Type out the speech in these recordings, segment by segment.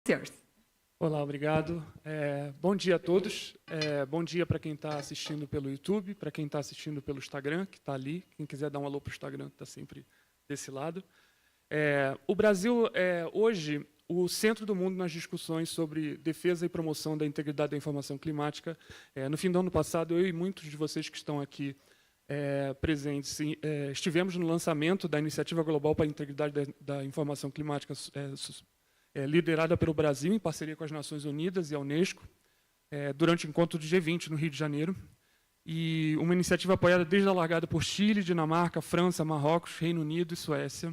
Yours. Olá, obrigado. Bom dia a todos. Bom dia para quem está assistindo pelo YouTube, para quem está assistindo pelo Instagram, que está ali. Quem quiser dar um alô para o Instagram, está sempre desse lado. O Brasil é, hoje, o centro do mundo nas discussões sobre defesa e promoção da integridade da informação climática. No fim do ano passado, eu e muitos de vocês que estão aqui presentes, estivemos no lançamento da Iniciativa Global para a Integridade da Informação Climática, liderada pelo Brasil, em parceria com as Nações Unidas e a Unesco, durante o encontro do G20, no Rio de Janeiro. E uma iniciativa apoiada desde a largada por Chile, Dinamarca, França, Marrocos, Reino Unido e Suécia.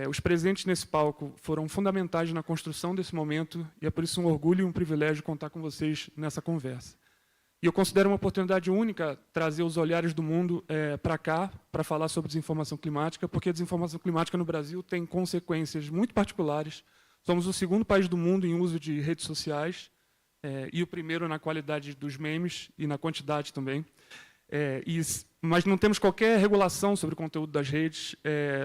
Os presentes nesse palco foram fundamentais na construção desse momento, e é por isso um orgulho e um privilégio contar com vocês nessa conversa. E eu considero uma oportunidade única trazer os olhares do mundo para cá, para falar sobre desinformação climática, porque a desinformação climática no Brasil tem consequências muito particulares. Somos o segundo país do mundo em uso de redes sociais e o primeiro na qualidade dos memes e na quantidade também. Mas não temos qualquer regulação sobre o conteúdo das redes,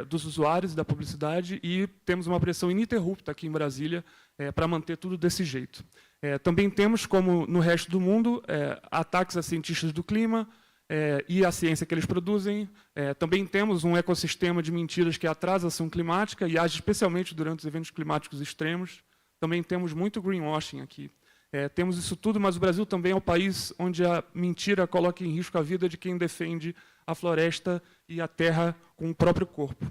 dos usuários e da publicidade, e temos uma pressão ininterrupta aqui em Brasília para manter tudo desse jeito. Também temos, como no resto do mundo, ataques a cientistas do clima, e a ciência que eles produzem. Também temos um ecossistema de mentiras que atrasa a ação climática e age especialmente durante os eventos climáticos extremos. Também temos muito greenwashing aqui. Temos isso tudo, mas o Brasil também é o país onde a mentira coloca em risco a vida de quem defende a floresta e a terra com o próprio corpo.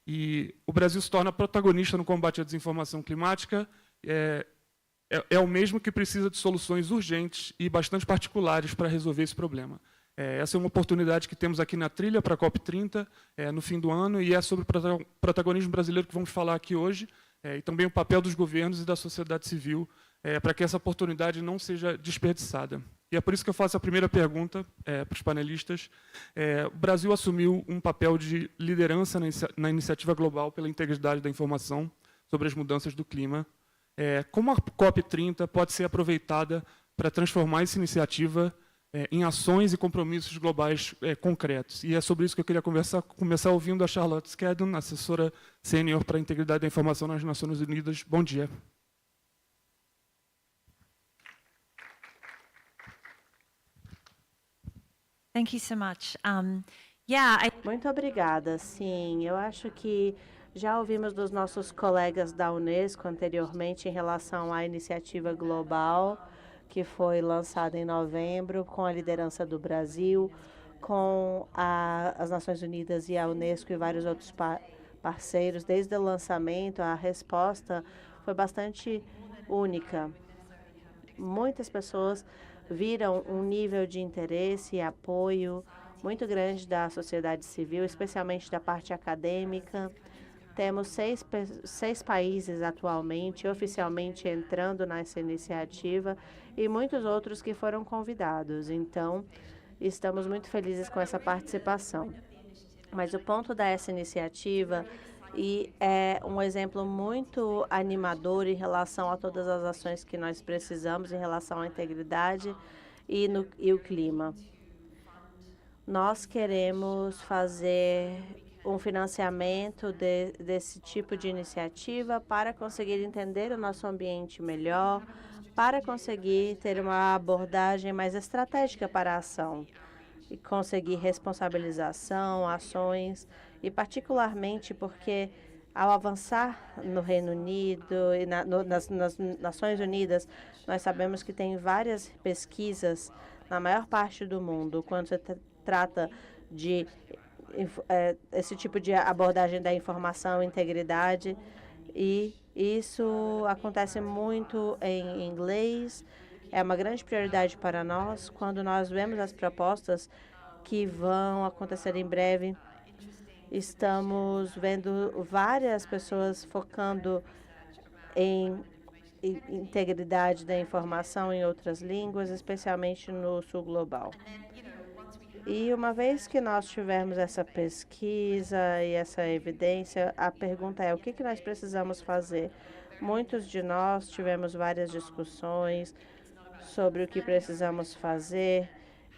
E o Brasil se torna protagonista no combate à desinformação climática. É o mesmo que precisa de soluções urgentes e bastante particulares para resolver esse problema. Essa é uma oportunidade que temos aqui na trilha para a COP30, no fim do ano, e é sobre o protagonismo brasileiro que vamos falar aqui hoje, e também o papel dos governos e da sociedade civil para que essa oportunidade não seja desperdiçada. E é por isso que eu faço a primeira pergunta para os panelistas. O Brasil assumiu um papel de liderança na iniciativa global pela integridade da informação sobre as mudanças do clima. Como a COP30 pode ser aproveitada para transformar essa iniciativa em ações e compromissos globais concretos? E é sobre isso que eu queria começar ouvindo a Charlotte Skedon, assessora sênior para a integridade da informação nas Nações Unidas. Bom dia. Thank you so much. Muito obrigada. Sim, eu acho que já ouvimos dos nossos colegas da Unesco anteriormente em relação à iniciativa global que foi lançada em novembro com a liderança do Brasil, com as Nações Unidas e a Unesco e vários outros parceiros. Desde o lançamento, a resposta foi bastante única. Muitas pessoas viram um nível de interesse e apoio muito grande da sociedade civil, especialmente da parte acadêmica. Temos seis países atualmente, oficialmente entrando nessa iniciativa e muitos outros que foram convidados. Então, estamos muito felizes com essa participação. Mas o ponto dessa iniciativa é um exemplo muito animador em relação a todas as ações que nós precisamos em relação à integridade e o clima. Nós queremos fazer um financiamento desse tipo de iniciativa para conseguir entender o nosso ambiente melhor, para conseguir ter uma abordagem mais estratégica para a ação e conseguir responsabilização, ações, e particularmente porque ao avançar no Reino Unido e nas Nações Unidas, nós sabemos que tem várias pesquisas na maior parte do mundo quando se trata de esse tipo de abordagem da informação, integridade, e isso acontece muito em inglês. É uma grande prioridade para nós. Quando nós vemos as propostas que vão acontecer em breve, estamos vendo várias pessoas focando em integridade da informação em outras línguas, especialmente no sul global. E uma vez que nós tivermos essa pesquisa e essa evidência, a pergunta é: o que nós precisamos fazer? Muitos de nós tivemos várias discussões sobre o que precisamos fazer,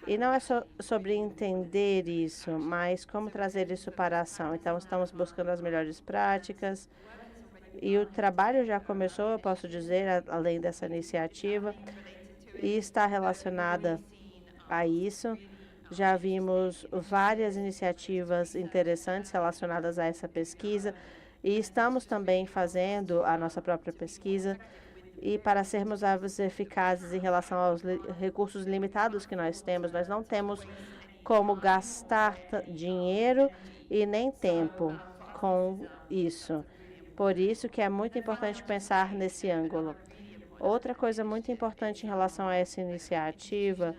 e não é só sobre entender isso, mas como trazer isso para a ação. Então, estamos buscando as melhores práticas E o trabalho já começou, eu posso dizer, além dessa iniciativa, e está relacionada a isso. Já vimos várias iniciativas interessantes relacionadas a essa pesquisa e estamos também fazendo a nossa própria pesquisa. E para sermos mais eficazes em relação aos recursos limitados que nós não temos como gastar dinheiro e nem tempo com isso. Por isso que é muito importante pensar nesse ângulo. Outra coisa muito importante em relação a essa iniciativa,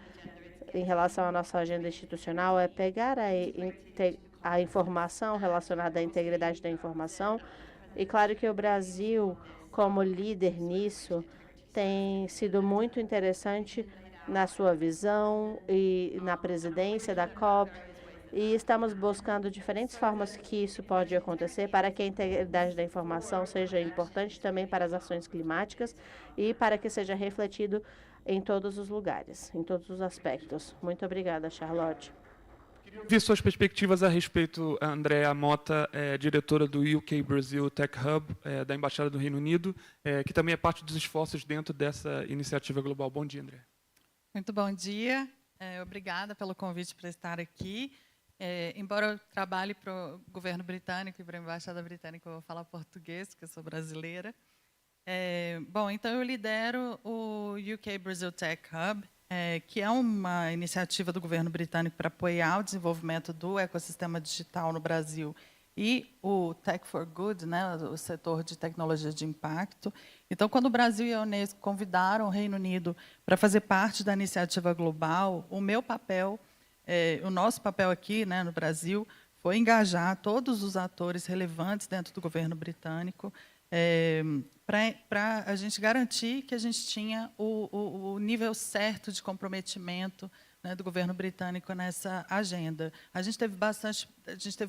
em relação à nossa agenda institucional, é pegar a informação relacionada à integridade da informação. E claro que o Brasil, como líder nisso, tem sido muito interessante na sua visão e na presidência da COP. E estamos buscando diferentes formas que isso pode acontecer para que a integridade da informação seja importante também para as ações climáticas e para que seja refletido em todos os lugares, em todos os aspectos. Muito obrigada, Charlotte. Vi suas perspectivas a respeito, a Andrea Mota, diretora do UK Brasil Tech Hub, da Embaixada do Reino Unido, que também é parte dos esforços dentro dessa iniciativa global. Bom dia, Andrea. Muito bom dia. Obrigada pelo convite para estar aqui. Embora eu trabalhe para o governo britânico e para a Embaixada Britânica, eu vou falar português, porque eu sou brasileira. Bom, então eu lidero o UK Brasil Tech Hub, que é uma iniciativa do governo britânico para apoiar o desenvolvimento do ecossistema digital no Brasil e o Tech for Good, né, o setor de tecnologia de impacto. Então, quando o Brasil e a Unesco convidaram o Reino Unido para fazer parte da iniciativa global, o meu papel, o nosso papel aqui, né, no Brasil, foi engajar todos os atores relevantes dentro do governo britânico para a gente garantir que a gente tinha o nível certo de comprometimento, né, do governo britânico nessa agenda. A gente teve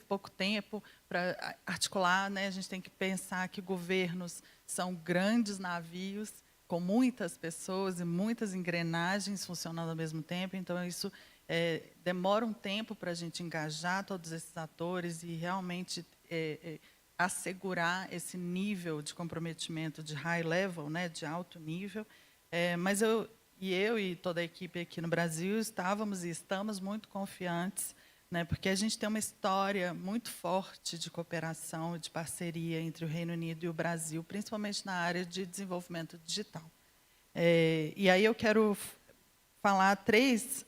pouco tempo para articular, né? A gente tem que pensar que governos são grandes navios com muitas pessoas e muitas engrenagens funcionando ao mesmo tempo. Então isso demora um tempo para a gente engajar todos esses atores e realmente assegurar esse nível de comprometimento de high level, né, de alto nível. Mas eu e toda a equipe aqui no Brasil estávamos e estamos muito confiantes, né, porque a gente tem uma história muito forte de cooperação e de parceria entre o Reino Unido e o Brasil, principalmente na área de desenvolvimento digital. E aí eu quero falar três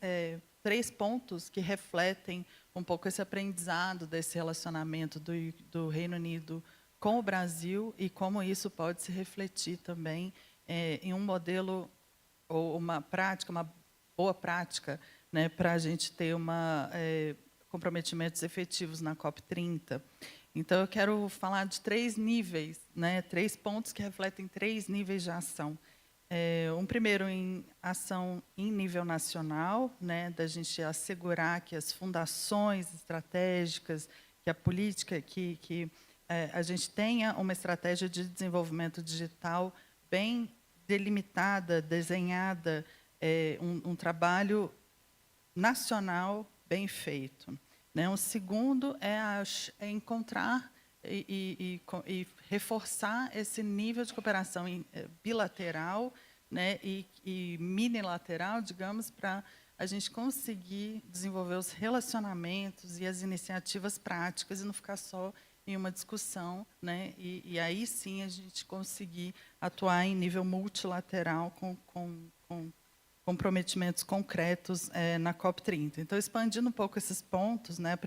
pontos que refletem um pouco esse aprendizado desse relacionamento do Reino Unido com o Brasil e como isso pode se refletir também em um modelo ou uma boa prática, né, para a gente ter comprometimentos efetivos na COP30. Então, eu quero falar de 3 níveis, né, 3 pontos que refletem 3 níveis de ação. Um primeiro em ação em nível nacional, né, da gente assegurar que as fundações estratégicas, que a política, que a gente tenha uma estratégia de desenvolvimento digital bem delimitada, desenhada, um trabalho nacional bem feito, né? Um segundo é encontrar e reforçar esse nível de cooperação bilateral, né, e minilateral, digamos, para a gente conseguir desenvolver os relacionamentos e as iniciativas práticas e não ficar só em uma discussão, né, e aí sim a gente conseguir atuar em nível multilateral com comprometimentos concretos na COP30. Então, expandindo um pouco esses pontos, né,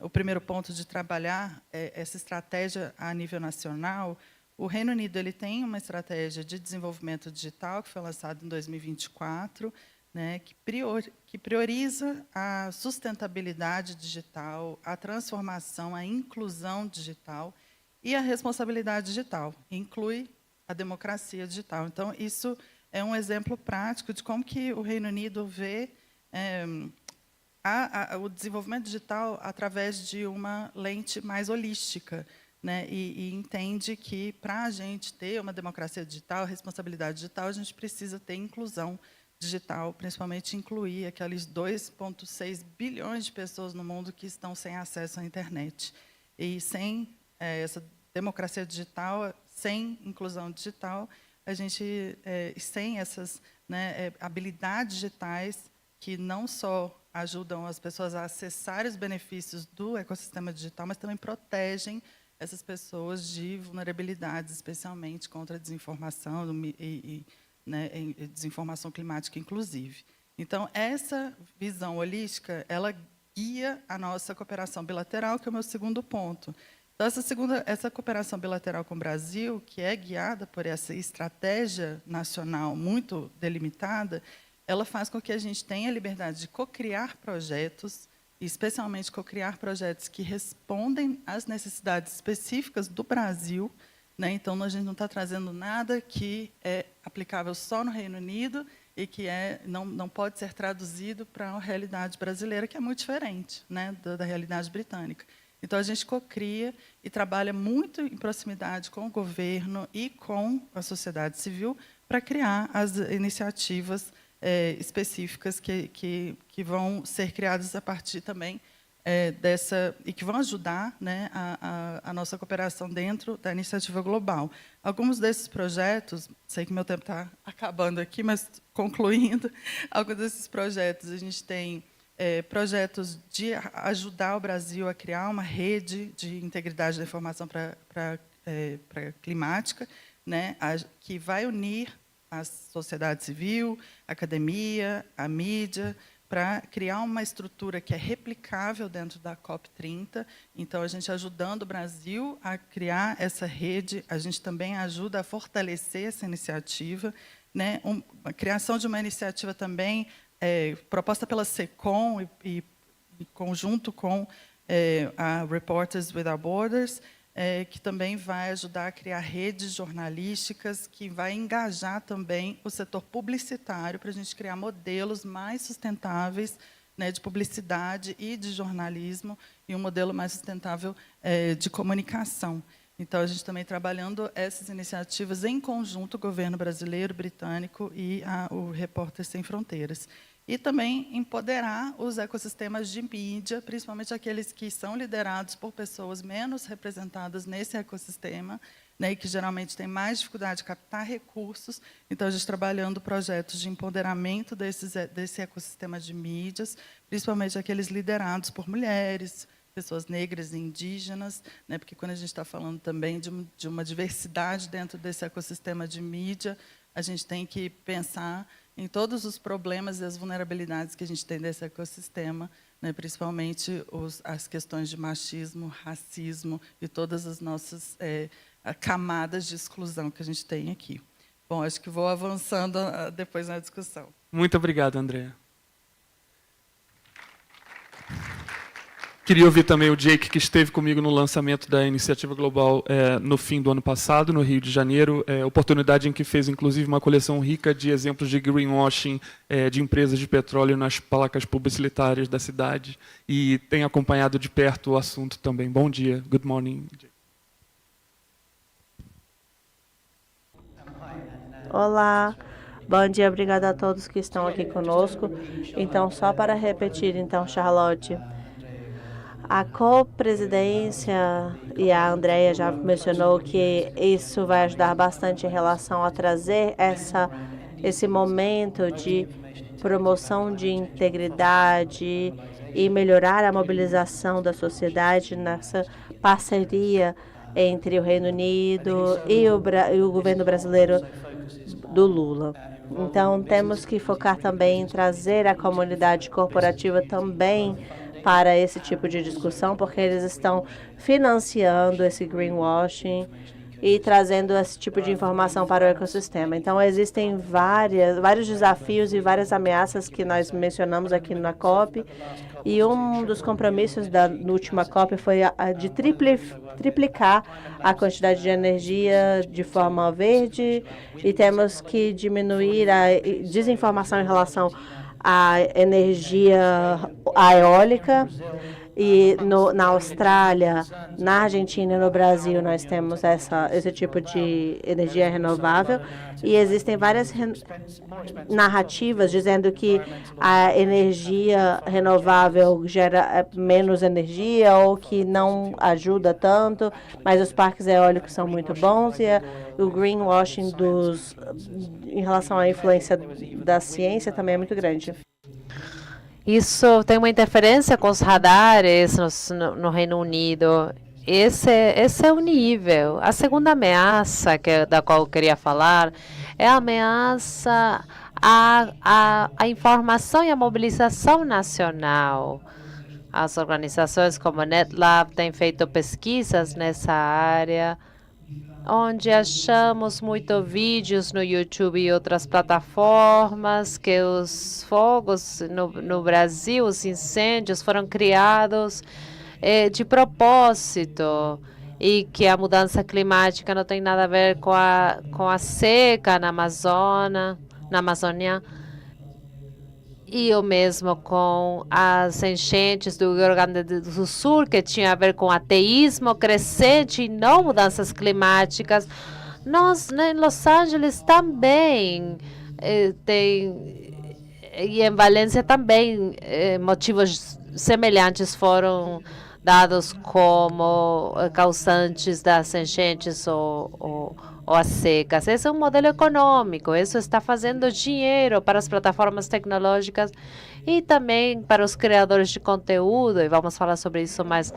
o primeiro ponto de trabalhar essa estratégia a nível nacional, o Reino Unido ele tem uma estratégia de desenvolvimento digital que foi lançada em 2024, né, que prioriza a sustentabilidade digital, a transformação, a inclusão digital e a responsabilidade digital. Inclui a democracia digital. Então, isso é um exemplo prático de como que o Reino Unido vê o desenvolvimento digital através de uma lente mais holística, né, e entende que, para a gente ter uma democracia digital, responsabilidade digital, a gente precisa ter inclusão digital, principalmente incluir aqueles 2,6 bilhões de pessoas no mundo que estão sem acesso à internet. E sem essa democracia digital, sem inclusão digital, a gente, sem essas, né, habilidades digitais que não só ajudam as pessoas a acessar os benefícios do ecossistema digital, mas também protegem essas pessoas de vulnerabilidades, especialmente contra a desinformação né, desinformação climática, inclusive. Então, essa visão holística, ela guia a nossa cooperação bilateral, que é o meu segundo ponto. Então, essa cooperação bilateral com o Brasil, que é guiada por essa estratégia nacional muito delimitada, ela faz com que a gente tenha a liberdade de cocriar projetos, e especialmente cocriar projetos que respondem às necessidades específicas do Brasil, né? Então, a gente não está trazendo nada que é aplicável só no Reino Unido e que não pode ser traduzido para a realidade brasileira, que é muito diferente, né, da realidade britânica. Então, a gente cocria e trabalha muito em proximidade com o governo e com a sociedade civil para criar as iniciativas específicas que vão ser criadas a partir também dessa, e que vão ajudar, né, a nossa cooperação dentro da iniciativa global. Alguns desses projetos, sei que meu tempo está acabando aqui, mas concluindo, alguns desses projetos, a gente tem projetos de ajudar o Brasil a criar uma rede de integridade da informação para climática, né, que vai unir a sociedade civil, a academia, a mídia, para criar uma estrutura que é replicável dentro da COP30. Então, a gente ajudando o Brasil a criar essa rede, a gente também ajuda a fortalecer essa iniciativa, né? A criação de uma iniciativa também proposta pela SECOM e conjunto com a Reporters Without Borders, que também vai ajudar a criar redes jornalísticas, que vai engajar também o setor publicitário para a gente criar modelos mais sustentáveis, né, de publicidade e de jornalismo, e um modelo mais sustentável de comunicação. Então, a gente também trabalhando essas iniciativas em conjunto, o governo brasileiro, britânico e o Repórteres Sem Fronteiras. E também empoderar os ecossistemas de mídia, principalmente aqueles que são liderados por pessoas menos representadas nesse ecossistema, né, e que geralmente têm mais dificuldade de captar recursos. Então, a gente trabalhando projetos de empoderamento desse ecossistema de mídias, principalmente aqueles liderados por mulheres, pessoas negras e indígenas, né, porque quando a gente está falando também de uma diversidade dentro desse ecossistema de mídia, a gente tem que pensar em todos os problemas e as vulnerabilidades que a gente tem desse ecossistema, né, principalmente as questões de machismo, racismo e todas as nossas camadas de exclusão que a gente tem aqui. Bom, acho que vou avançando depois na discussão. Muito obrigado, Andréa. Queria ouvir também o Jake, que esteve comigo no lançamento da Iniciativa Global no fim do ano passado, no Rio de Janeiro, oportunidade em que fez, inclusive, uma coleção rica de exemplos de greenwashing de empresas de petróleo nas placas publicitárias da cidade, e tem acompanhado de perto o assunto também. Bom dia. Good morning, Jake. Olá, bom dia, obrigada a todos que estão aqui conosco. Então, só para repetir, então, Charlotte, a co-presidência, e a Andrea já mencionou que isso vai ajudar bastante em relação a trazer esse momento de promoção de integridade e melhorar a mobilização da sociedade nessa parceria entre o Reino Unido e o governo brasileiro do Lula. Então, temos que focar também em trazer a comunidade corporativa também para esse tipo de discussão, porque eles estão financiando esse greenwashing e trazendo esse tipo de informação para o ecossistema. Então, existem vários desafios e várias ameaças que nós mencionamos aqui na COP, e um dos compromissos da última COP foi a de triplicar a quantidade de energia de forma verde, e temos que diminuir a desinformação em relação à energia eólica E na Austrália, na Argentina e no Brasil, nós temos esse tipo de energia renovável. E existem várias narrativas dizendo que a energia renovável gera menos energia ou que não ajuda tanto, mas os parques eólicos são muito bons e o greenwashing em relação à influência da ciência também é muito grande. Isso tem uma interferência com os radares no Reino Unido. Esse é o nível. A segunda ameaça da qual eu queria falar é a ameaça à informação e à mobilização nacional. As organizações como a NetLab têm feito pesquisas nessa área, onde achamos muitos vídeos no YouTube e outras plataformas que os fogos no Brasil, os incêndios foram criados de propósito e que a mudança climática não tem nada a ver com a seca na Amazônia. E o mesmo com as enchentes do Rio Grande do Sul, que tinha a ver com ateísmo crescente e não mudanças climáticas. Nós, em Los Angeles, também e em Valência também, motivos semelhantes foram dados como causantes das enchentes ou as secas. Esse é um modelo econômico. Isso está fazendo dinheiro para as plataformas tecnológicas e também para os criadores de conteúdo, e vamos falar sobre isso mais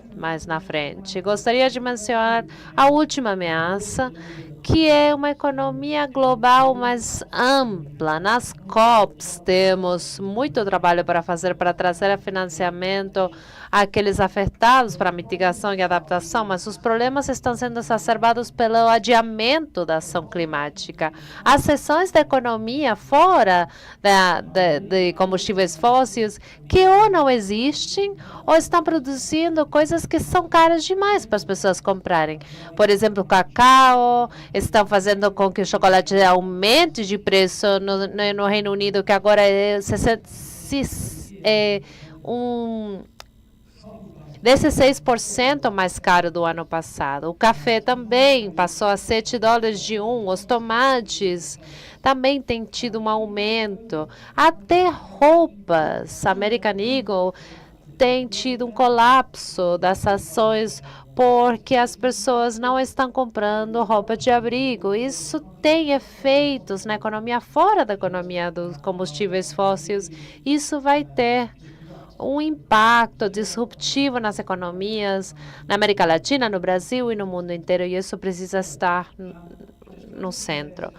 na frente. Gostaria de mencionar a última ameaça, que é uma economia global mais ampla. Nas COPs temos muito trabalho para fazer para trazer financiamento àqueles afetados para mitigação e adaptação, mas os problemas estão sendo exacerbados pelo adiamento da ação climática. As seções da economia fora de combustíveis fósseis que ou não existem ou estão produzindo coisas que são caras demais para as pessoas comprarem. Por exemplo, o cacau, estão fazendo com que o chocolate aumente de preço no Reino Unido, que agora é 16% mais caro do ano passado. O café também passou a $7 de um. Os tomates também têm tido um aumento. Até roupas. American Eagle tem tido um colapso das ações porque as pessoas não estão comprando roupa de abrigo. Isso tem efeitos na economia fora da economia dos combustíveis fósseis. Isso vai ter um impacto disruptivo nas economias na América Latina, no Brasil e no mundo inteiro, e isso precisa estar no centro.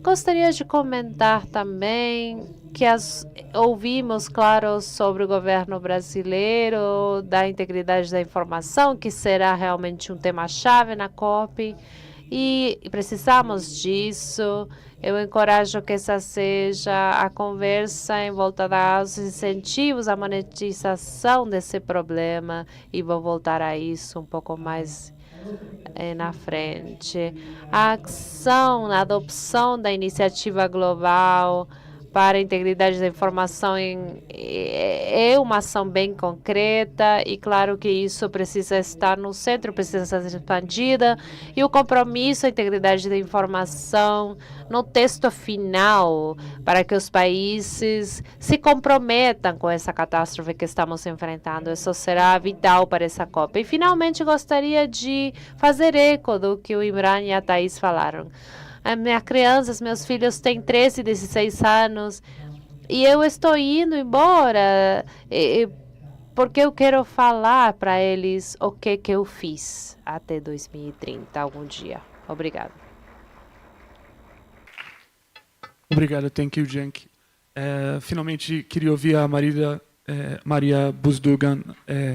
Gostaria de comentar também que ouvimos, claro, sobre o governo brasileiro, da integridade da informação, que será realmente um tema-chave na COP, e precisamos disso. Eu encorajo que essa seja a conversa em volta aos incentivos à monetização desse problema, e vou voltar a isso um pouco mais na frente. A ação, a adopção da iniciativa global para a integridade da informação é uma ação bem concreta e claro que isso precisa estar no centro, precisa ser expandida, e o compromisso à integridade da informação no texto final para que os países se comprometam com essa catástrofe que estamos enfrentando. Isso será vital para essa COP. E finalmente gostaria de fazer eco do que o Imran e a Thaís falaram. As minhas crianças, meus filhos têm 13 e 16 anos e eu estou indo embora porque eu quero falar para eles o que eu fiz até 2030, algum dia. Obrigada. Obrigado, thank you, Cenk. Finalmente, queria ouvir a Maria Buzdugan,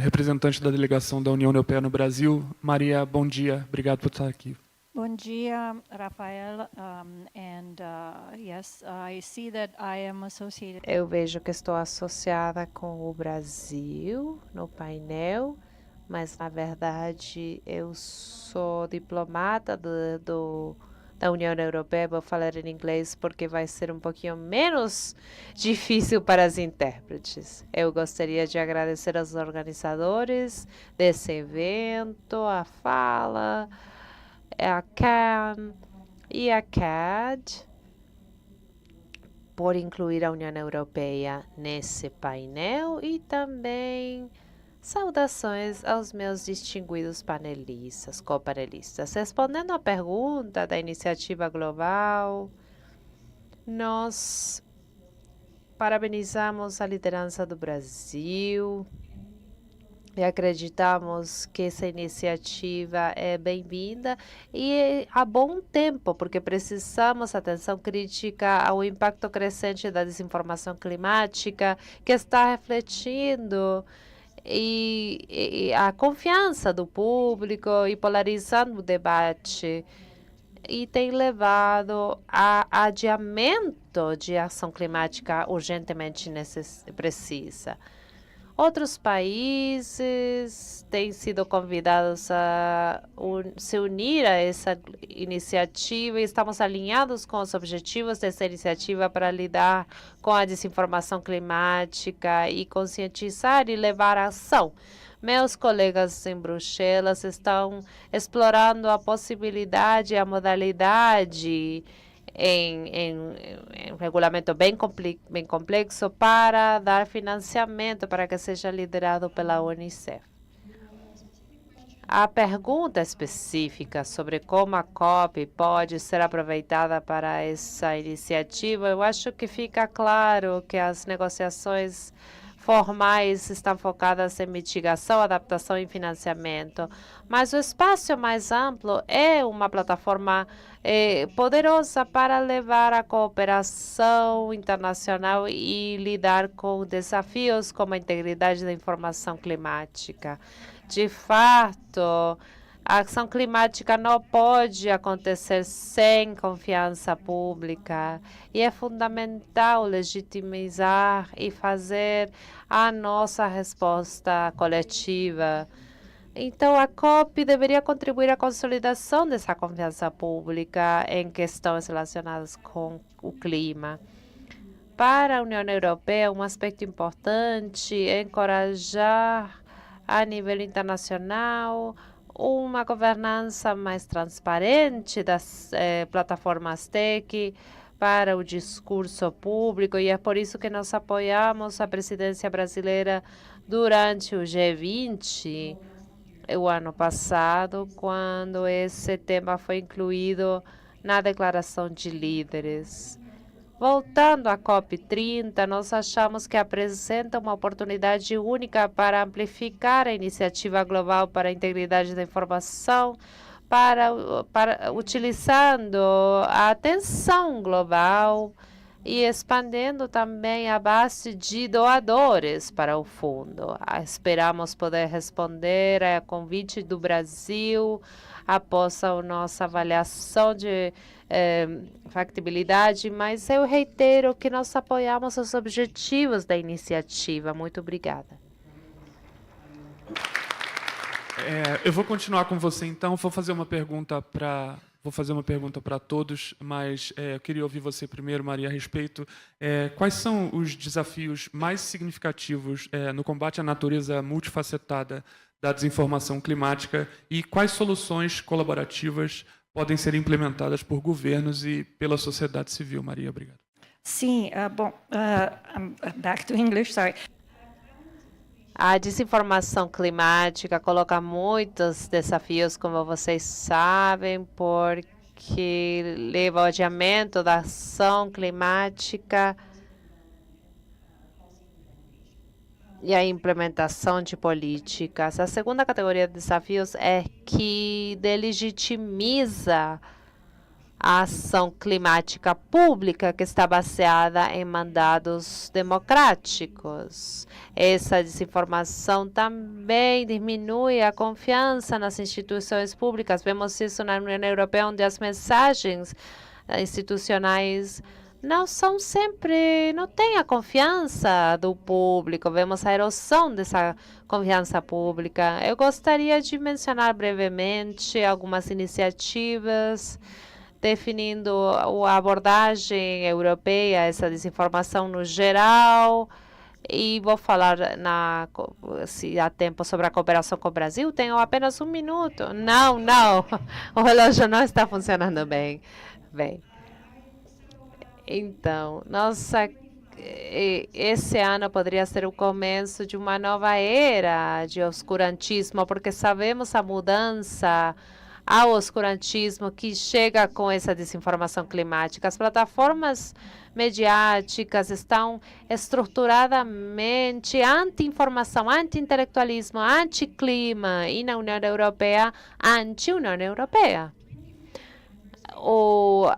representante da delegação da União Europeia no Brasil. Maria, bom dia. Obrigado por estar aqui. Bom dia, Rafael. Yes, I see that I am associated. Eu vejo que estou associada com o Brasil no painel, mas na verdade eu sou diplomata da União Europeia. Vou falar em inglês porque vai ser um pouquinho menos difícil para os intérpretes. Eu gostaria de agradecer aos organizadores desse evento, a Fala, a CAN e a CAD, por incluir a União Europeia nesse painel, e também saudações aos meus distinguidos panelistas, copanelistas. Respondendo à pergunta da iniciativa global, nós parabenizamos a liderança do Brasil e acreditamos que essa iniciativa é bem-vinda e há bom tempo, porque precisamos atenção crítica ao impacto crescente da desinformação climática, que está refletindo e a confiança do público e polarizando o debate, e tem levado a adiamento de ação climática urgentemente precisa. Outros países têm sido convidados a se unir a essa iniciativa e estamos alinhados com os objetivos dessa iniciativa para lidar com a desinformação climática e conscientizar e levar a ação. Meus colegas em Bruxelas estão explorando a possibilidade, a modalidade em um regulamento bem complexo para dar financiamento para que seja liderado pela Unicef. A pergunta específica sobre como a COP pode ser aproveitada para essa iniciativa, eu acho que fica claro que as negociações formais estão focadas em mitigação, adaptação e financiamento, mas o espaço mais amplo é uma plataforma poderosa para levar a cooperação internacional e lidar com desafios como a integridade da informação climática. De fato, a ação climática não pode acontecer sem confiança pública e é fundamental legitimizar e fazer a nossa resposta coletiva. Então, a COP deveria contribuir à consolidação dessa confiança pública em questões relacionadas com o clima. Para a União Europeia, um aspecto importante é encorajar a nível internacional uma governança mais transparente das plataformas TEC para o discurso público, e é por isso que nós apoiamos a presidência brasileira durante o G20 o ano passado, quando esse tema foi incluído na declaração de líderes. Voltando à COP30, nós achamos que apresenta uma oportunidade única para amplificar a iniciativa global para a integridade da informação, utilizando a atenção global e expandendo também a base de doadores para o fundo. Esperamos poder responder ao convite do Brasil após a nossa avaliação de factibilidade, mas eu reitero que nós apoiamos os objetivos da iniciativa. Muito obrigada. Eu vou continuar com você, então. Vou fazer uma pergunta para todos, mas eu queria ouvir você primeiro, Maria, a respeito. Quais são os desafios mais significativos no combate à natureza multifacetada da desinformação climática e quais soluções colaborativas podem ser implementadas por governos e pela sociedade civil? Maria, obrigado. Sim, bom, I'm back to English, sorry. A desinformação climática coloca muitos desafios, como vocês sabem, porque leva ao adiamento da ação climática e a implementação de políticas. A segunda categoria de desafios é que delegitimiza a ação climática pública que está baseada em mandados democráticos. Essa desinformação também diminui a confiança nas instituições públicas. Vemos isso na União Europeia, onde as mensagens institucionais não têm a confiança do público. Vemos a erosão dessa confiança pública. Eu gostaria de mencionar brevemente algumas iniciativas definindo a abordagem europeia, essa desinformação no geral. E vou falar, se há tempo, sobre a cooperação com o Brasil. Tenho apenas 1 minuto. Não, o relógio não está funcionando bem. Então, esse ano poderia ser o começo de uma nova era de oscurantismo, porque sabemos a mudança ao oscurantismo que chega com essa desinformação climática. As plataformas mediáticas estão estruturadamente anti-informação, anti-intelectualismo, anti-clima, e na União Europeia, anti-União Europeia. O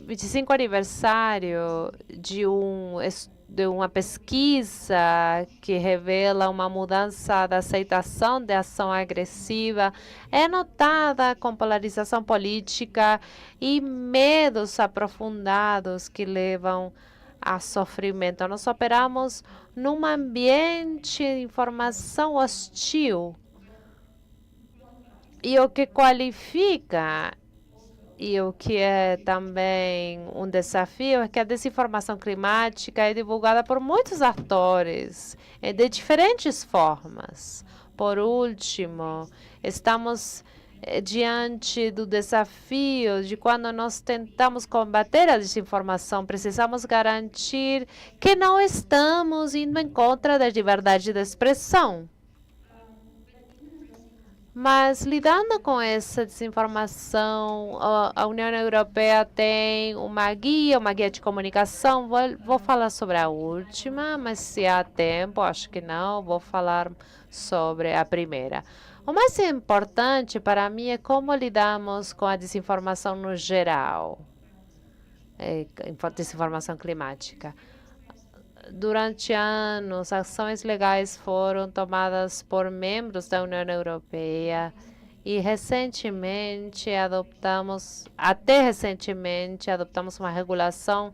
25 aniversário de uma pesquisa que revela uma mudança da aceitação da ação agressiva é notada com polarização política e medos aprofundados que levam a sofrimento. Nós operamos num ambiente de informação hostil. E o que qualifica e o que é também um desafio é que a desinformação climática é divulgada por muitos atores, de diferentes formas. Por último, estamos diante do desafio de quando nós tentamos combater a desinformação, precisamos garantir que não estamos indo em contra da liberdade de expressão. Mas, lidando com essa desinformação, a União Europeia tem uma guia de comunicação. Vou falar sobre a última, mas se há tempo, acho que não, vou falar sobre a primeira. O mais importante para mim é como lidamos com a desinformação no geral, desinformação climática. Durante anos, ações legais foram tomadas por membros da União Europeia e até recentemente, adoptamos uma regulação,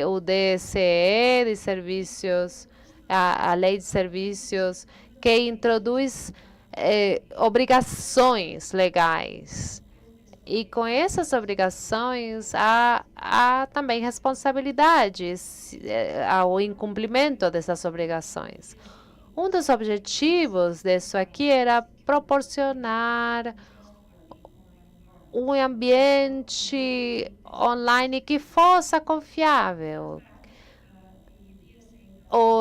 o DSE de serviços, a Lei de Serviços, que introduz obrigações legais. E com essas obrigações, há também responsabilidades ao incumprimento dessas obrigações. Um dos objetivos disso aqui era proporcionar um ambiente online que fosse confiável.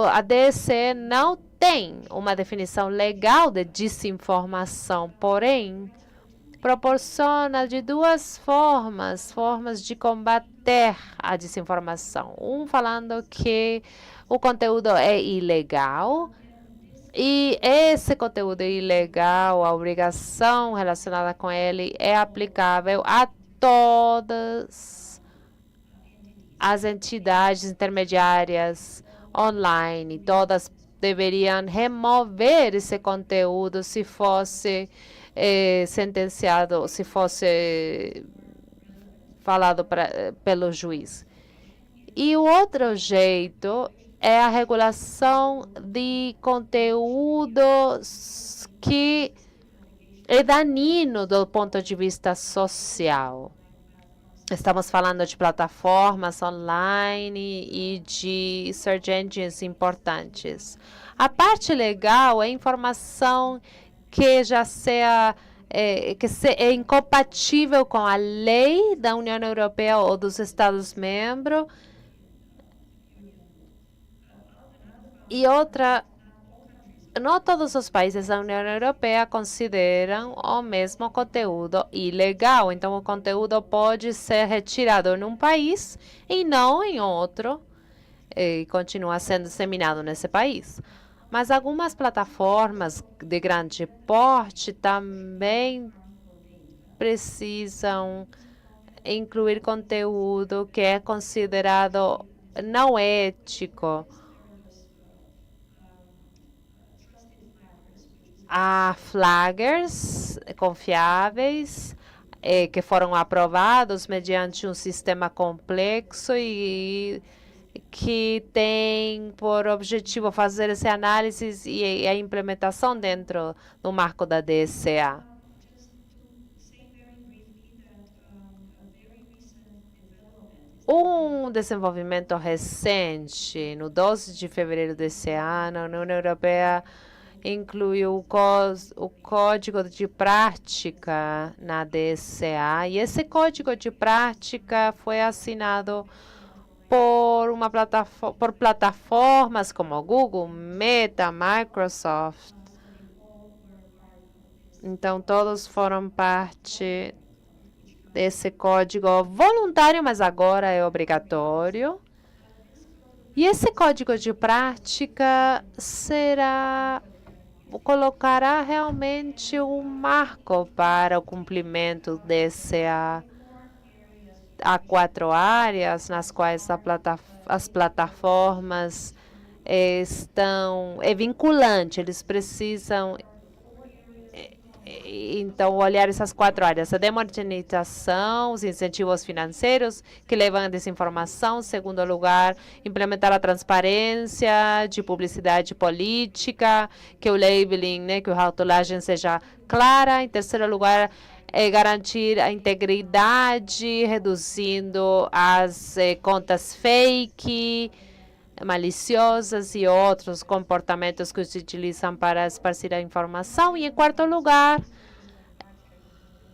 A DSE não tem uma definição legal de desinformação, porém, proporciona de duas formas de combater a desinformação. Falando que o conteúdo é ilegal e esse conteúdo ilegal, a obrigação relacionada com ele é aplicável a todas as entidades intermediárias online. Todas deveriam remover esse conteúdo se fosse sentenciado, se fosse falado pelo juiz. E o outro jeito é a regulação de conteúdos que é danino do ponto de vista social. Estamos falando de plataformas online e de search engines importantes. A parte legal é informação que já seja é incompatível com a lei da União Europeia ou dos Estados-membros. E outra, não todos os países da União Europeia consideram o mesmo conteúdo ilegal. Então, o conteúdo pode ser retirado em um país e não em outro, e continua sendo disseminado nesse país. Mas algumas plataformas de grande porte também precisam incluir conteúdo que é considerado não ético. Há flaggers confiáveis que foram aprovados mediante um sistema complexo e que tem por objetivo fazer essa análise e a implementação dentro do marco da DSA. Um desenvolvimento recente, no 12 de fevereiro desse ano, a União Europeia incluiu o código de prática na DCA, e esse código de prática foi assinado por plataformas como Google, Meta, Microsoft. Então, todos foram parte desse código voluntário, mas agora é obrigatório. E esse código de prática colocará realmente um marco para o cumprimento há 4 áreas nas quais as plataformas é vinculante, eles precisam então olhar essas 4 áreas: a democratização, os incentivos financeiros que levam à desinformação; em segundo lugar, implementar a transparência de publicidade política, que o labeling, né, que a rotulagem seja clara; em terceiro lugar, garantir a integridade, reduzindo as contas fake, maliciosas e outros comportamentos que se utilizam para esparcir a informação. E, em quarto lugar,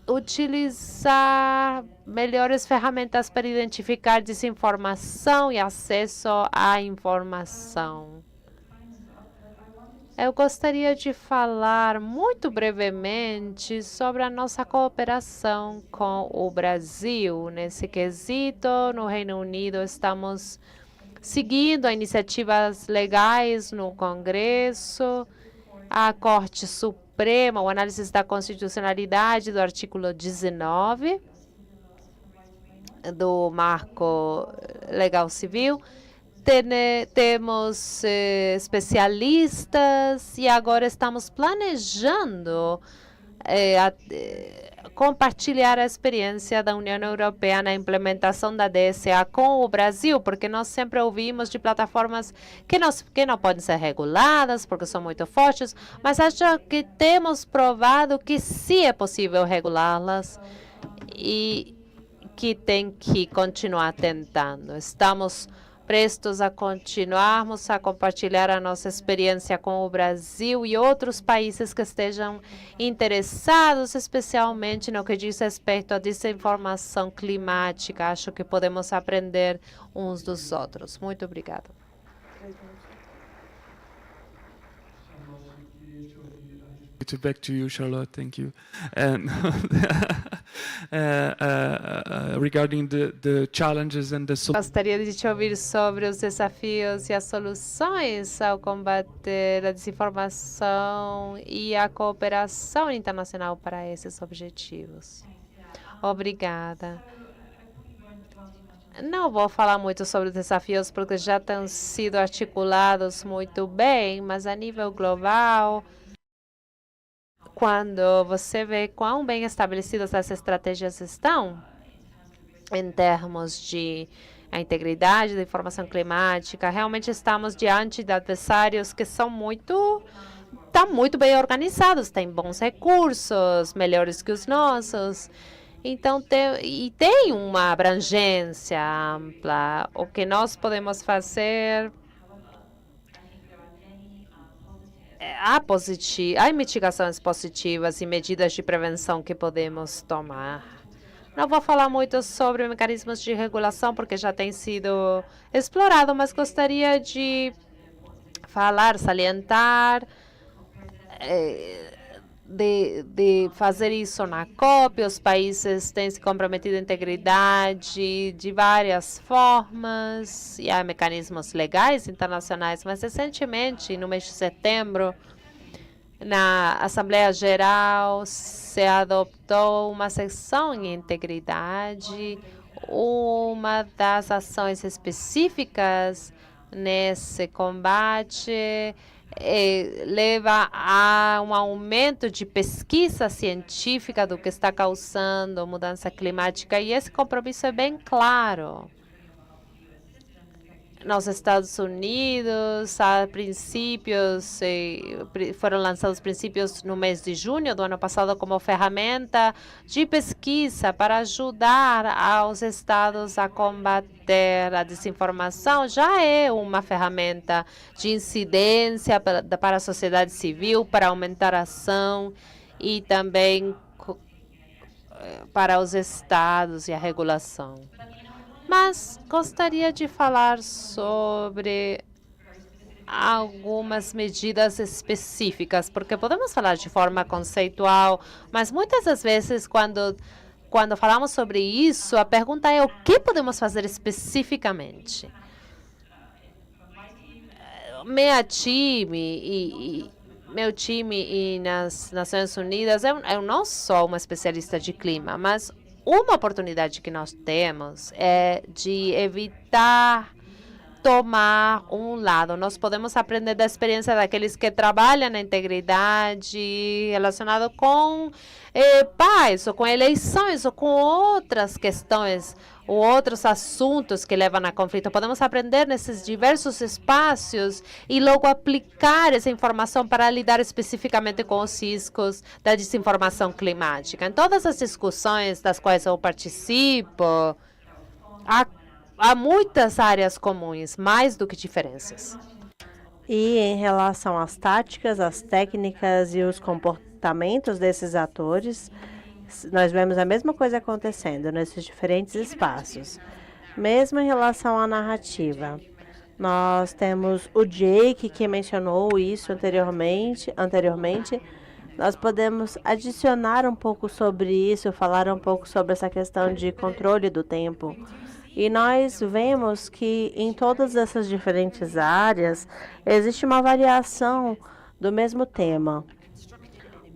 utilizar melhores ferramentas para identificar desinformação e acesso à informação. Eu gostaria de falar muito brevemente sobre a nossa cooperação com o Brasil. Nesse quesito, no Reino Unido, estamos seguindo as iniciativas legais no Congresso, a Corte Suprema, o análise da constitucionalidade do artigo 19 do Marco Legal Civil. Temos especialistas e agora estamos planejando compartilhar a experiência da União Europeia na implementação da DSA com o Brasil, porque nós sempre ouvimos de plataformas que não podem ser reguladas porque são muito fortes, mas acho que temos provado que sim é possível regulá-las e que tem que continuar tentando. Estamos prestos a continuarmos a compartilhar a nossa experiência com o Brasil e outros países que estejam interessados, especialmente no que diz respeito à desinformação climática. Acho que podemos aprender uns dos outros. Muito obrigada. Back to you, Charlotte. Thank you. And regarding the challenges and the Gostaria de te ouvir sobre os desafios e as soluções ao combater a desinformação e a cooperação internacional para esses objetivos. Obrigada. Não vou falar muito sobre os desafios porque já têm sido articulados muito bem, mas a nível global, quando você vê quão bem estabelecidas as estratégias estão, em termos de a integridade da informação climática, realmente estamos diante de adversários que estão muito bem organizados, têm bons recursos, melhores que os nossos. Então, tem uma abrangência ampla. O que nós podemos fazer... Há mitigações positivas e medidas de prevenção que podemos tomar. Não vou falar muito sobre mecanismos de regulação, porque já tem sido explorado, mas gostaria de salientar, de fazer isso na COP. Os países têm se comprometido à integridade de várias formas e há mecanismos legais internacionais, mas recentemente, no mês de setembro, na Assembleia Geral, se adotou uma seção em integridade. Uma das ações específicas nesse combate leva a um aumento de pesquisa científica do que está causando mudança climática, e esse compromisso é bem claro. nos Estados Unidos, a princípios, foram lançados princípios no mês de junho do ano passado como ferramenta de pesquisa para ajudar aos estados a combater a desinformação. Já é uma ferramenta de incidência para a sociedade civil, para aumentar a ação e também para os estados e a regulação. Mas gostaria de falar sobre algumas medidas específicas, porque podemos falar de forma conceitual, mas muitas das vezes, quando falamos sobre isso, a pergunta é o que podemos fazer especificamente? Meu time e nas Nações Unidas, eu não sou uma especialista de clima, mas uma oportunidade que nós temos é de evitar tomar um lado. Nós podemos aprender da experiência daqueles que trabalham na integridade relacionado com paz, ou com eleições, ou com outras questões, ou outros assuntos que levam a conflito. Podemos aprender nesses diversos espaços e logo aplicar essa informação para lidar especificamente com os riscos da desinformação climática. Em todas as discussões das quais eu participo, há muitas áreas comuns, mais do que diferenças. E em relação às táticas, às técnicas e os comportamentos desses atores, nós vemos a mesma coisa acontecendo nesses diferentes espaços. Mesmo em relação à narrativa, nós temos o Jake, que mencionou isso anteriormente. Nós podemos adicionar um pouco sobre isso, falar um pouco sobre essa questão de controle do tempo. E nós vemos que em todas essas diferentes áreas existe uma variação do mesmo tema.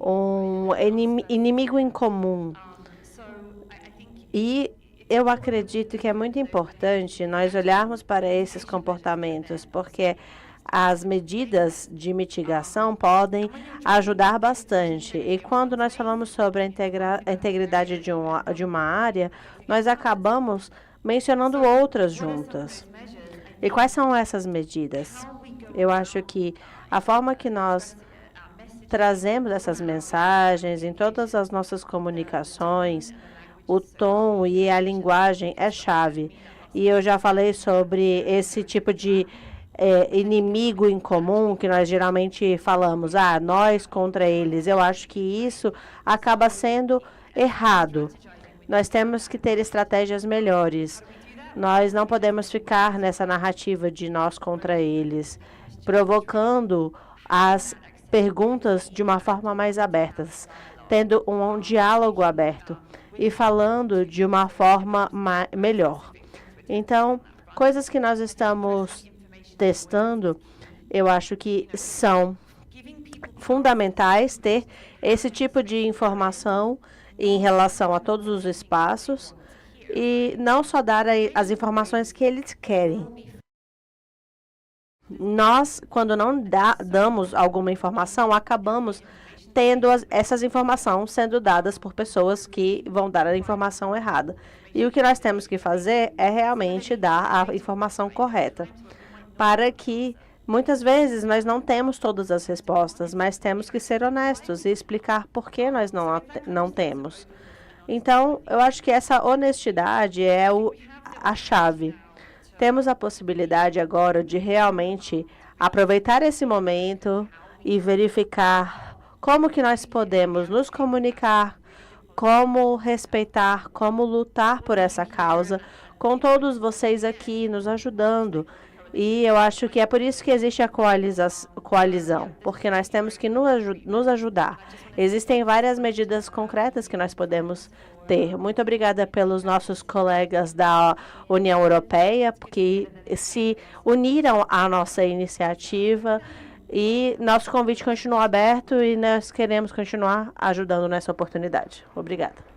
Um inimigo em comum. E eu acredito que é muito importante nós olharmos para esses comportamentos, porque as medidas de mitigação podem ajudar bastante. E quando nós falamos sobre a integridade de uma área, nós acabamos mencionando outras juntas. E quais são essas medidas? Eu acho que a forma que nós trazemos essas mensagens em todas as nossas comunicações, o tom e a linguagem é chave. E eu já falei sobre esse tipo de inimigo em comum que nós geralmente falamos, nós contra eles. Eu acho que isso acaba sendo errado. Nós temos que ter estratégias melhores. Nós não podemos ficar nessa narrativa de nós contra eles, provocando as perguntas de uma forma mais aberta, tendo um diálogo aberto e falando de uma forma melhor. Então, coisas que nós estamos testando, eu acho que são fundamentais ter esse tipo de informação em relação a todos os espaços e não só dar as informações que eles querem. Nós, quando não damos alguma informação, acabamos tendo essas informações sendo dadas por pessoas que vão dar a informação errada. E o que nós temos que fazer é realmente dar a informação correta, para que muitas vezes nós não temos todas as respostas, mas temos que ser honestos e explicar por que nós não temos. Então, eu acho que essa honestidade é a chave. Temos a possibilidade agora de realmente aproveitar esse momento e verificar como que nós podemos nos comunicar, como respeitar, como lutar por essa causa, com todos vocês aqui nos ajudando. E eu acho que é por isso que existe a coalizão, porque nós temos que nos ajudar. Existem várias medidas concretas que nós podemos ter. Muito obrigada pelos nossos colegas da União Europeia, que se uniram à nossa iniciativa. E nosso convite continua aberto e nós queremos continuar ajudando nessa oportunidade. Obrigada.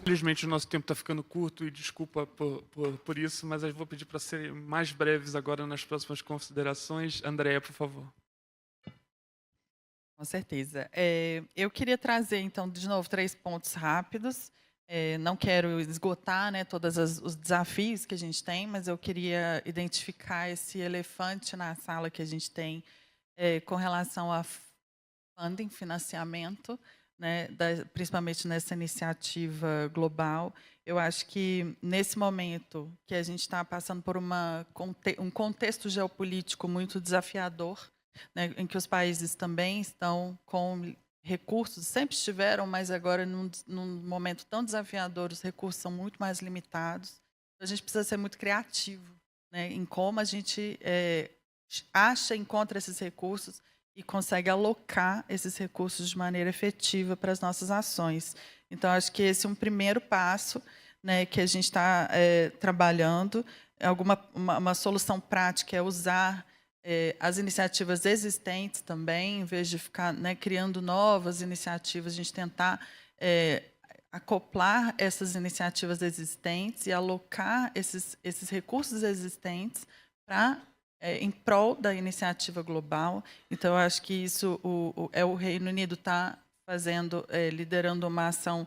Infelizmente, o nosso tempo está ficando curto e desculpa por isso, mas eu vou pedir para serem mais breves agora nas próximas considerações. Andréa, por favor. Com certeza. Eu queria trazer, então, de novo, 3 pontos rápidos. Não quero esgotar, né, todos os desafios que a gente tem, mas eu queria identificar esse elefante na sala que a gente tem com relação a funding, financiamento, né, principalmente nessa iniciativa global. Eu acho que, nesse momento que a gente está passando por um contexto geopolítico muito desafiador, né, em que os países também estão com recursos, sempre estiveram, mas agora, num momento tão desafiador, os recursos são muito mais limitados. A gente precisa ser muito criativo, né, em como a gente encontra esses recursos e consegue alocar esses recursos de maneira efetiva para as nossas ações. Então, acho que esse é um primeiro passo, né, que a gente está trabalhando. Uma solução prática é usar as iniciativas existentes também, em vez de ficar, né, criando novas iniciativas, a gente tentar acoplar essas iniciativas existentes e alocar esses recursos existentes em prol da iniciativa global. Então, eu acho que isso o Reino Unido está fazendo, liderando uma ação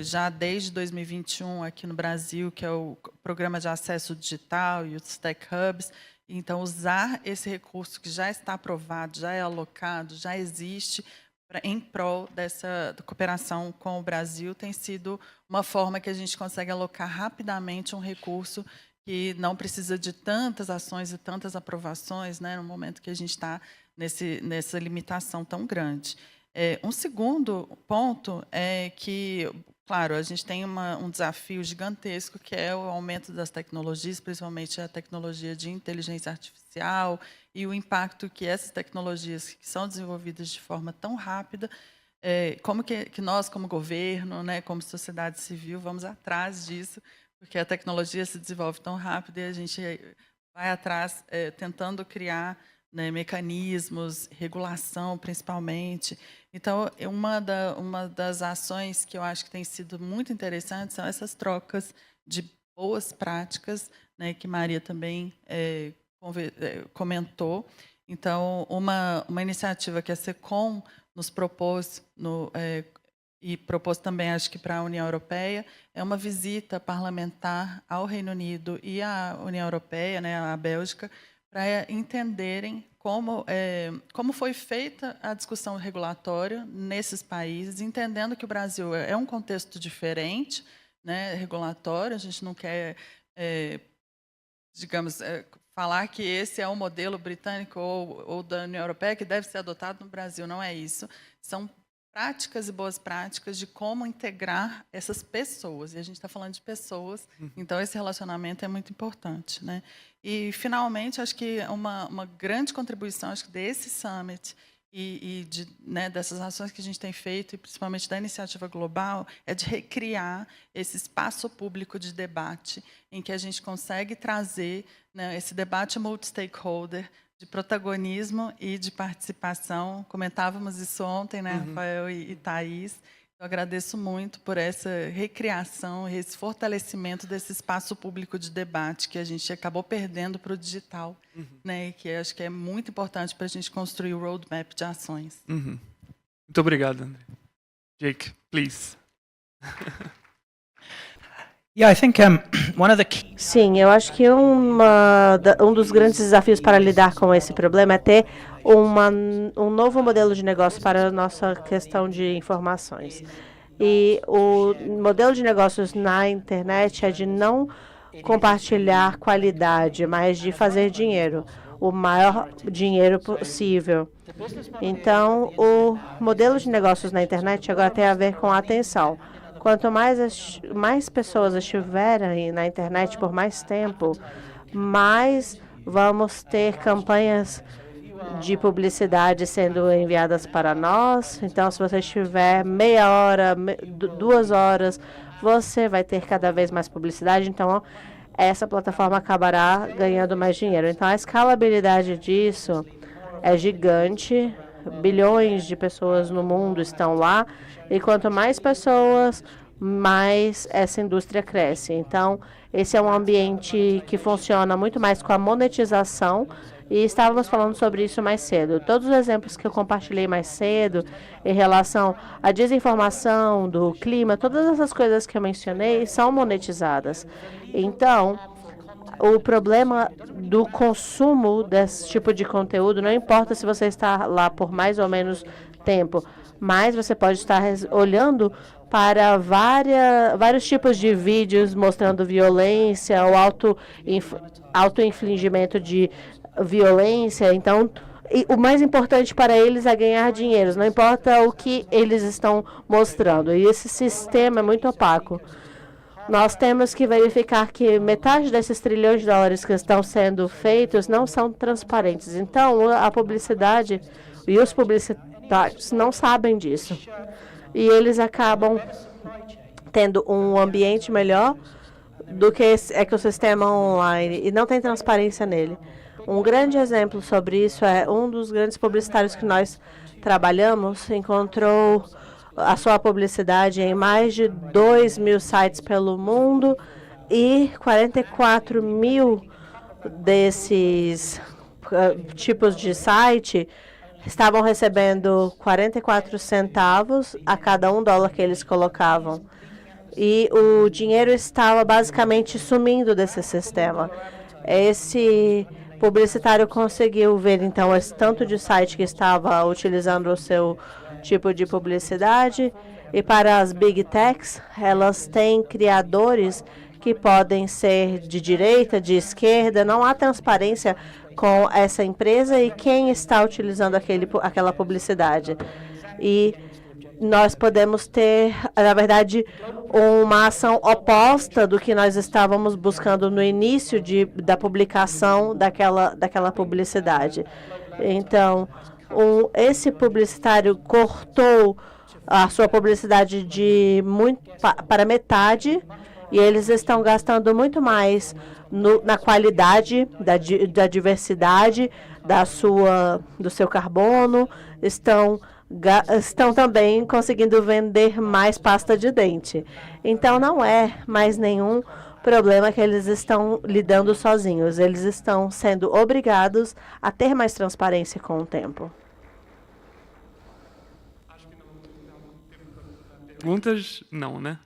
já desde 2021 aqui no Brasil, que é o Programa de Acesso Digital e os Tech Hubs. Então, usar esse recurso que já está aprovado, já é alocado, já existe, em prol dessa cooperação com o Brasil, tem sido uma forma que a gente consegue alocar rapidamente um recurso que não precisa de tantas ações e tantas aprovações, né, no momento que a gente está nessa limitação tão grande. Um segundo ponto é que, claro, a gente tem um desafio gigantesco, que é o aumento das tecnologias, principalmente a tecnologia de inteligência artificial, e o impacto que essas tecnologias que são desenvolvidas de forma tão rápida, como que nós, como governo, né, como sociedade civil, vamos atrás disso, porque a tecnologia se desenvolve tão rápido e a gente vai atrás tentando criar, né, mecanismos, regulação, principalmente. Então, uma das ações que eu acho que tem sido muito interessante são essas trocas de boas práticas, né, que Maria também comentou. Então, uma iniciativa que a SECOM nos propôs, e propôs também, acho que para a União Europeia, é uma visita parlamentar ao Reino Unido e à União Europeia, né, à Bélgica, para entenderem como foi feita a discussão regulatória nesses países, entendendo que o Brasil é um contexto diferente, né, regulatório. A gente não quer, digamos, falar que esse é o modelo britânico ou da União Europeia que deve ser adotado no Brasil. Não é isso. São práticas e boas práticas de como integrar essas pessoas. E a gente está falando de pessoas, então esse relacionamento é muito importante, né? E, finalmente, acho que uma grande contribuição, acho que desse summit né, dessas ações que a gente tem feito, e principalmente da iniciativa global, é de recriar esse espaço público de debate, em que a gente consegue trazer, né, esse debate multi-stakeholder, de protagonismo e de participação. Comentávamos isso ontem, né, Rafael e Thaís. Eu agradeço muito por essa recriação, esse fortalecimento desse espaço público de debate que a gente acabou perdendo para o digital, né, e que acho que é muito importante para a gente construir o roadmap de ações. Muito obrigado, André. Jake, please. Yeah, I think one of the key. Sim, eu acho que um dos grandes desafios para lidar com esse problema é ter um novo modelo de negócio para a nossa questão de informações. E o modelo de negócios na internet é de não compartilhar qualidade, mas de fazer dinheiro, o maior dinheiro possível. Então, o modelo de negócios na internet agora tem a ver com a atenção. Quanto mais pessoas estiverem na internet por mais tempo, mais vamos ter campanhas de publicidade sendo enviadas para nós. Então, se você estiver meia hora, 2 horas, você vai ter cada vez mais publicidade. Então, essa plataforma acabará ganhando mais dinheiro. Então, a escalabilidade disso é gigante. Bilhões de pessoas no mundo estão lá. E quanto mais pessoas, mais essa indústria cresce. Então, esse é um ambiente que funciona muito mais com a monetização E estávamos falando sobre isso mais cedo. Todos os exemplos que eu compartilhei mais cedo em relação à desinformação, do clima, todas essas coisas que eu mencionei são monetizadas. Então, o problema do consumo desse tipo de conteúdo, não importa se você está lá por mais ou menos tempo, mas você pode estar olhando para vários tipos de vídeos mostrando violência ou auto-infligimento de violência. Então, o mais importante para eles é ganhar dinheiro, não importa o que eles estão mostrando. E esse sistema é muito opaco. Nós temos que verificar que metade desses trilhões de dólares que estão sendo feitos não são transparentes. Então, a publicidade e os publicitários não sabem disso. E eles acabam tendo um ambiente melhor do que esse ecossistema online e não tem transparência nele. Um grande exemplo sobre isso é um dos grandes publicitários que nós trabalhamos encontrou a sua publicidade em mais de 2.000 sites pelo mundo e 44 mil desses tipos de site estavam recebendo 44 centavos a cada $1 que eles colocavam. E o dinheiro estava basicamente sumindo desse sistema. Esse publicitário conseguiu ver, então, esse tanto de site que estava utilizando o seu tipo de publicidade. E para as Big Techs, elas têm criadores que podem ser de direita, de esquerda. Não há transparência com essa empresa e quem está utilizando aquela publicidade. E nós podemos ter, na verdade, uma ação oposta do que nós estávamos buscando no início da publicação daquela publicidade. Então, esse publicitário cortou a sua publicidade para metade e eles estão gastando muito mais na qualidade da diversidade do seu carbono, estão também conseguindo vender mais pasta de dente. Então, não é mais nenhum problema que eles estão lidando sozinhos. Eles estão sendo obrigados a ter mais transparência com o tempo. Perguntas? Não, né?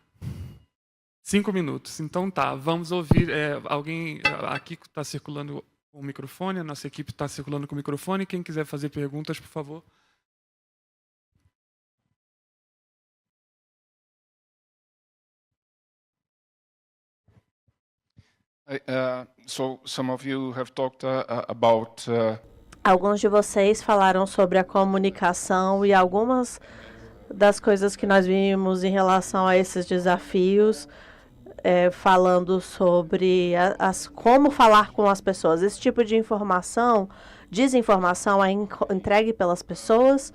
5 minutos. Então tá, vamos ouvir. Alguém aqui está circulando com o microfone, a nossa equipe está circulando com o microfone. Quem quiser fazer perguntas, por favor. So some of you have talked about Alguns de vocês falaram sobre a comunicação e algumas das coisas que nós vimos em relação a esses desafios, falando sobre como falar com as pessoas. Esse tipo de desinformação é entregue pelas pessoas,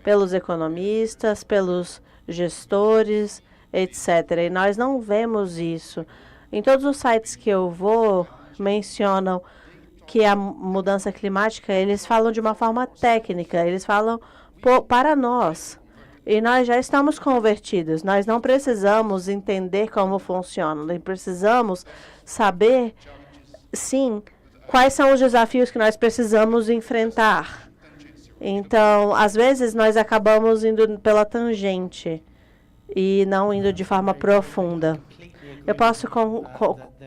pelos economistas, pelos gestores, etc. E nós não vemos isso. Em todos os sites que eu vou, mencionam que a mudança climática, eles falam de uma forma técnica, eles falam para nós. E nós já estamos convertidos, nós não precisamos entender como funciona, nós precisamos saber, sim, quais são os desafios que nós precisamos enfrentar. Então, às vezes, nós acabamos indo pela tangente e não indo de forma profunda. Eu posso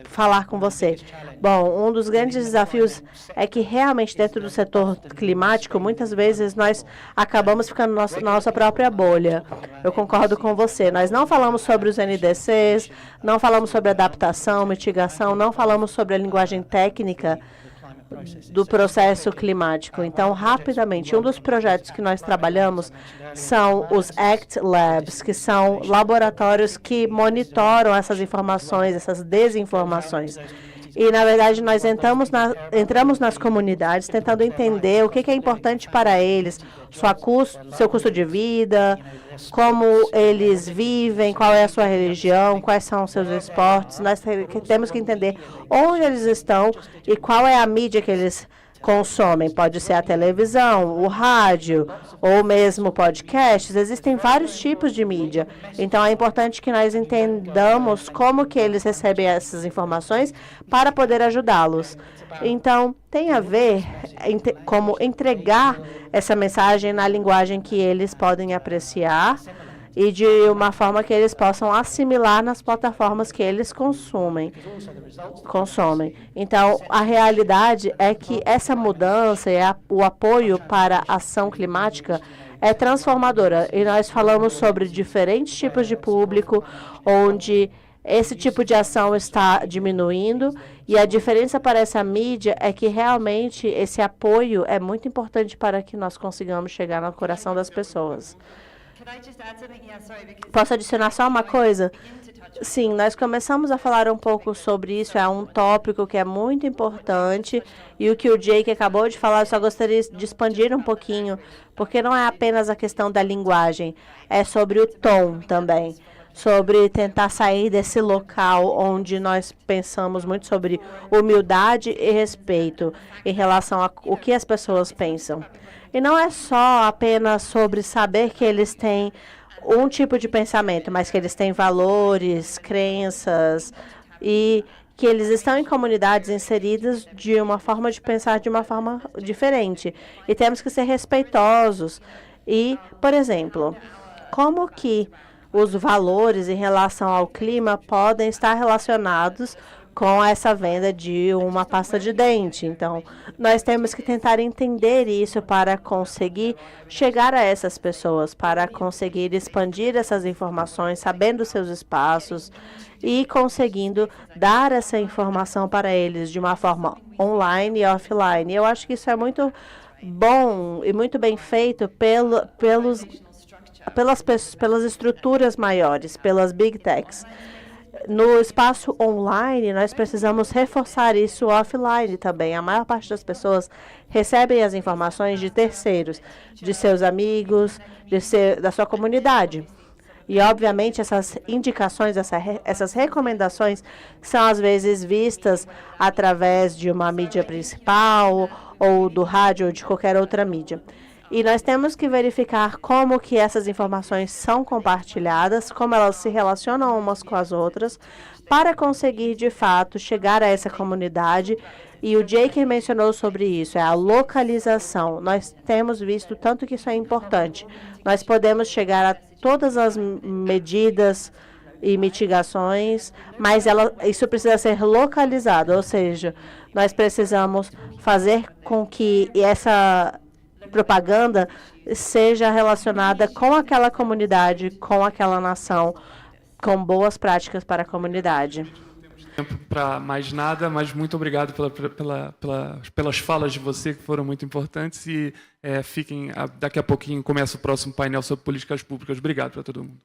falar com você. Bom, um dos grandes desafios é que realmente dentro do setor climático, muitas vezes nós acabamos ficando na nossa própria bolha. Eu concordo com você. Nós não falamos sobre os NDCs, não falamos sobre adaptação, mitigação, não falamos sobre a linguagem técnica do processo climático. Então, rapidamente, um dos projetos que nós trabalhamos são os ACT Labs, que são laboratórios que monitoram essas informações, essas desinformações. E, na verdade, nós entramos nas comunidades tentando entender o que é importante para eles, seu custo de vida, como eles vivem, qual é a sua religião, quais são os seus esportes. Nós temos que entender onde eles estão e qual é a mídia que eles consomem. Pode ser a televisão, o rádio ou mesmo podcasts. Existem vários tipos de mídia. Então, é importante que nós entendamos como que eles recebem essas informações para poder ajudá-los. Então, tem a ver como entregar essa mensagem na linguagem que eles podem apreciar e de uma forma que eles possam assimilar nas plataformas que eles consomem. Então, a realidade é que essa mudança e o apoio para a ação climática é transformadora. E nós falamos sobre diferentes tipos de público, onde esse tipo de ação está diminuindo, e a diferença para essa mídia é que realmente esse apoio é muito importante para que nós consigamos chegar no coração das pessoas. Posso adicionar só uma coisa? Sim, nós começamos a falar um pouco sobre isso, é um tópico que é muito importante, e o que o Jake acabou de falar, eu só gostaria de expandir um pouquinho, porque não é apenas a questão da linguagem, é sobre o tom também, sobre tentar sair desse local onde nós pensamos muito sobre humildade e respeito em relação ao que as pessoas pensam. E não é só apenas sobre saber que eles têm um tipo de pensamento, mas que eles têm valores, crenças e que eles estão em comunidades inseridas de uma forma de pensar de uma forma diferente. E temos que ser respeitosos. E, por exemplo, como que os valores em relação ao clima podem estar relacionados com essa venda de uma pasta de dente. Então, nós temos que tentar entender isso para conseguir chegar a essas pessoas, para conseguir expandir essas informações, sabendo seus espaços e conseguindo dar essa informação para eles de uma forma online e offline. Eu acho que isso é muito bom e muito bem feito pelas estruturas maiores, pelas big techs. No espaço online, nós precisamos reforçar isso offline também. A maior parte das pessoas recebem as informações de terceiros, de seus amigos, da sua comunidade. E, obviamente, essas indicações, essas recomendações são, às vezes, vistas através de uma mídia principal, ou do rádio, ou de qualquer outra mídia. E nós temos que verificar como que essas informações são compartilhadas, como elas se relacionam umas com as outras, para conseguir, de fato, chegar a essa comunidade. E o Jake mencionou sobre isso, é a localização. Nós temos visto tanto que isso é importante. Nós podemos chegar a todas as medidas e mitigações, mas isso precisa ser localizado, ou seja, nós precisamos fazer com que essa propaganda seja relacionada com aquela comunidade, com aquela nação, com boas práticas para a comunidade. Tempo para mais nada, mas muito obrigado pelas falas de você, que foram muito importantes, e daqui a pouquinho começa o próximo painel sobre políticas públicas. Obrigado para todo mundo.